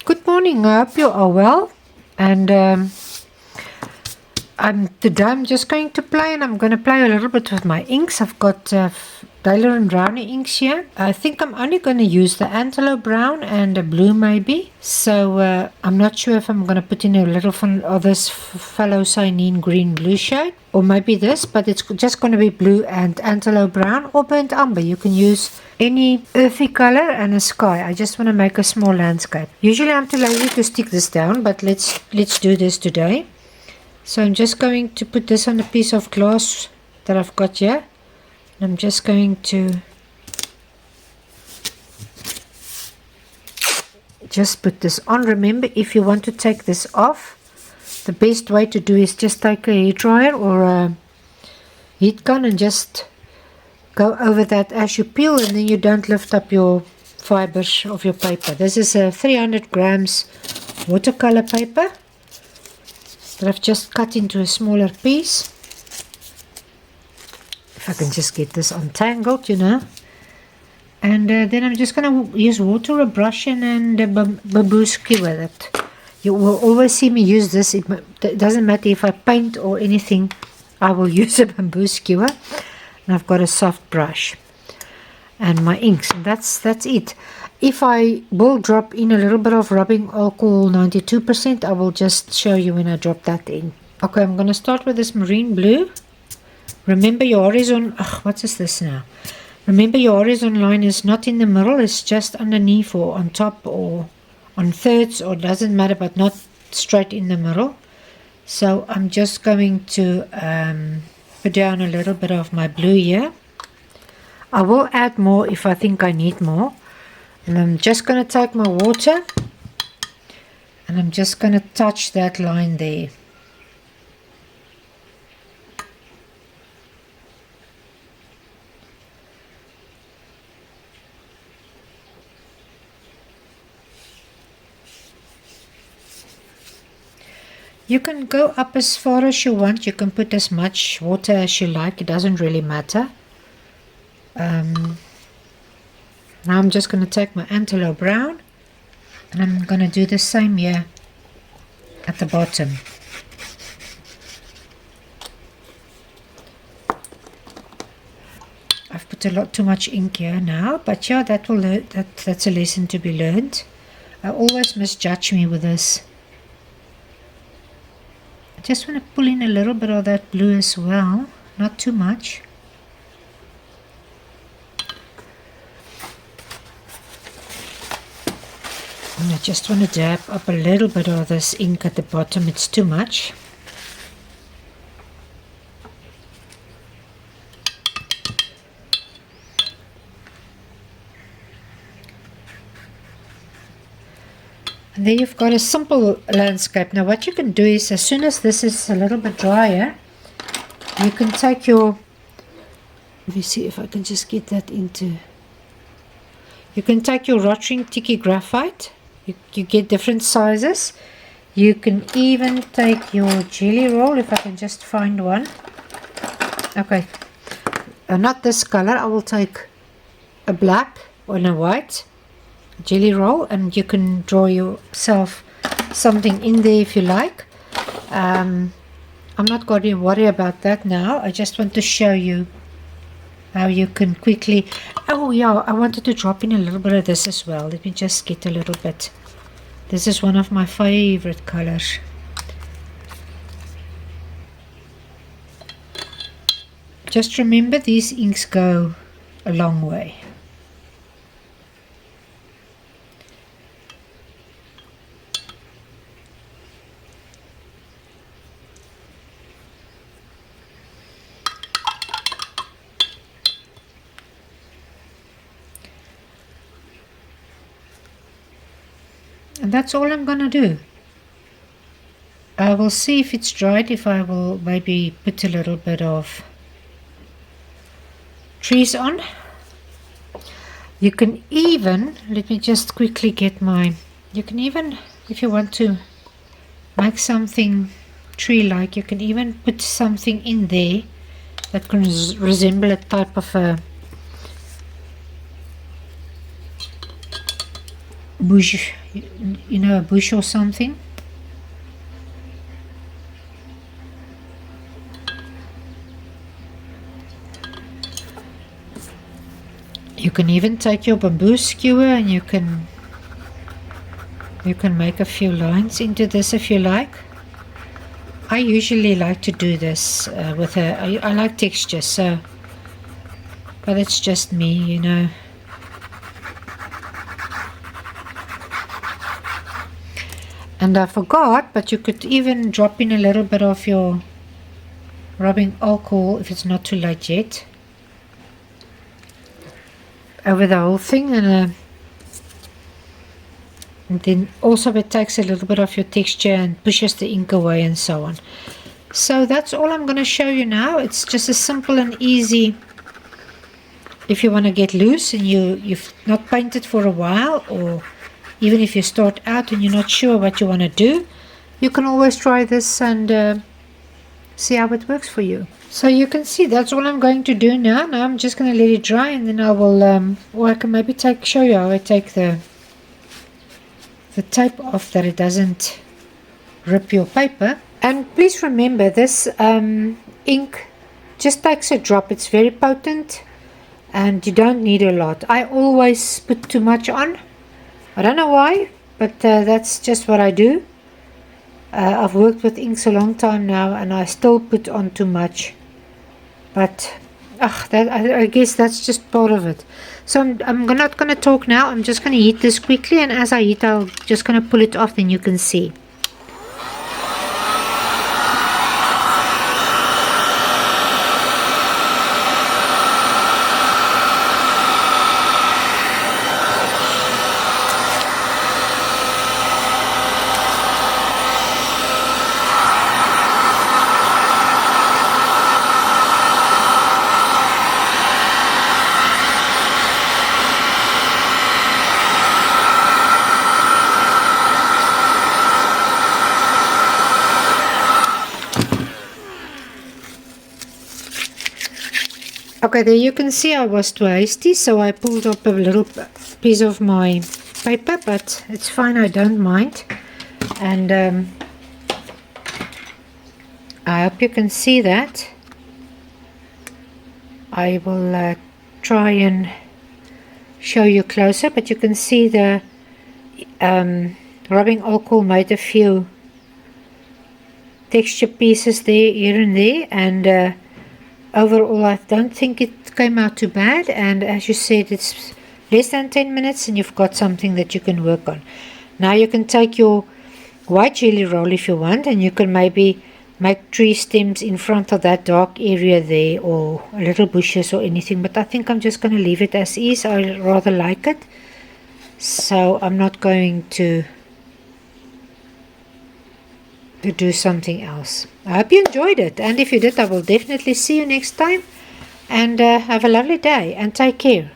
Good morning, I hope you are well. And today I'm just going to play, and I'm going to play a little bit with my inks. I've got Daler and Rowney inks here. I think I'm only going to use the Antelope brown and a blue maybe. So I'm not sure if I'm going to put in a little of this fellow cyanine green blue shade, or maybe this, but it's just going to be blue and Antelope brown or burnt umber. You can use any earthy color and a sky. I just want to make a small landscape. Usually I'm too lazy to stick this down, but let's do this today. So I'm just going to put this on a piece of glass that I've got here. I'm just going to just put this on. Remember, if you want to take this off, the best way to do is just take a hairdryer or a heat gun and just go over that as you peel, and then you don't lift up your fibers of your paper. This is a 300 grams watercolor paper that I've just cut into a smaller piece. If I can just get this untangled, you know. And then I'm just going to use water, a brush, and a bamboo skewer. That you will always see me use this. It doesn't matter if I paint or anything, I will use a bamboo skewer. And I've got a soft brush and my inks, and that's it. If I will drop in a little bit of rubbing alcohol 92%, I will just show you when I drop that in. Okay, I'm going to start with this marine blue. Remember your horizon, what is this now? Remember your horizon line is not in the middle, it's just underneath or on top or on thirds, or doesn't matter, but not straight in the middle. So I'm just going to put down a little bit of my blue here. I will add more if I think I need more. And I'm just going to take my water and I'm just going to touch that line there. You can go up as far as you want. You can put as much water as you like. It doesn't really matter. Now I'm just going to take my Antelope brown and I'm going to do the same here at the bottom. I've put a lot too much ink here now, but yeah, that's a lesson to be learned. I always misjudge me with this. I just want to pull in a little bit of that blue as well, not too much. And I just want to dab up a little bit of this ink at the bottom. It's too much. And there you've got a simple landscape. Now what you can do is, as soon as this is a little bit drier, you can take your, let me see if I can just get that into, you can take your Rotring Tiki Graphite. You get different sizes. You can even take your jelly roll, if I can just find one. Okay, not this color. I will take a black or a white jelly roll, and you can draw yourself something in there if you like. I'm not going to worry about that now. I just want to show you how you can quickly, oh yeah, I wanted to drop in a little bit of this as well. Let me just get a little bit. This is one of my favorite colors. Just remember, these inks go a long way. And that's all I'm going to do. I will see if it's dried, if I will maybe put a little bit of trees on. You can even, let me just quickly get my, you can even, if you want to make something tree-like, you can even put something in there that can resemble a type of a bush, you know, a bush or something. You can even take your bamboo skewer and you can make a few lines into this if you like. I usually like to do this with I like texture, so, but it's just me, you know. And I forgot, but you could even drop in a little bit of your rubbing alcohol if it's not too late yet over the whole thing, and then also it takes a little bit of your texture and pushes the ink away and so on. So that's all I'm going to show you now. It's just a simple and easy, if you want to get loose and you've not painted for a while, or even if you start out and you're not sure what you want to do, you can always try this and see how it works for you. So you can see that's all I'm going to do now. Now I'm just going to let it dry, and then I will, or I can maybe show you how I take the tape off, that it doesn't rip your paper. And please remember, this ink just takes a drop. It's very potent and you don't need a lot. I always put too much on. I don't know why, but that's just what I do. I've worked with inks a long time now and I still put on too much, but I guess that's just part of it. So I'm not going to talk now. I'm just going to heat this quickly, and as I heat, I'll just going to pull it off, then you can see. Okay, there you can see I was too hasty, so I pulled up a little piece of my paper, but it's fine, I don't mind. And I hope you can see that. I will try and show you closer, but you can see the rubbing alcohol made a few texture pieces there, here and there, and overall I don't think it came out too bad. And as you said, it's less than 10 minutes and you've got something that you can work on. Now you can take your white jelly roll if you want, and you can maybe make tree stems in front of that dark area there, or little bushes or anything, but I think I'm just going to leave it as is. I rather like it, so I'm not going to do something else. I hope you enjoyed it, and if you did, I will definitely see you next time, and have a lovely day and take care.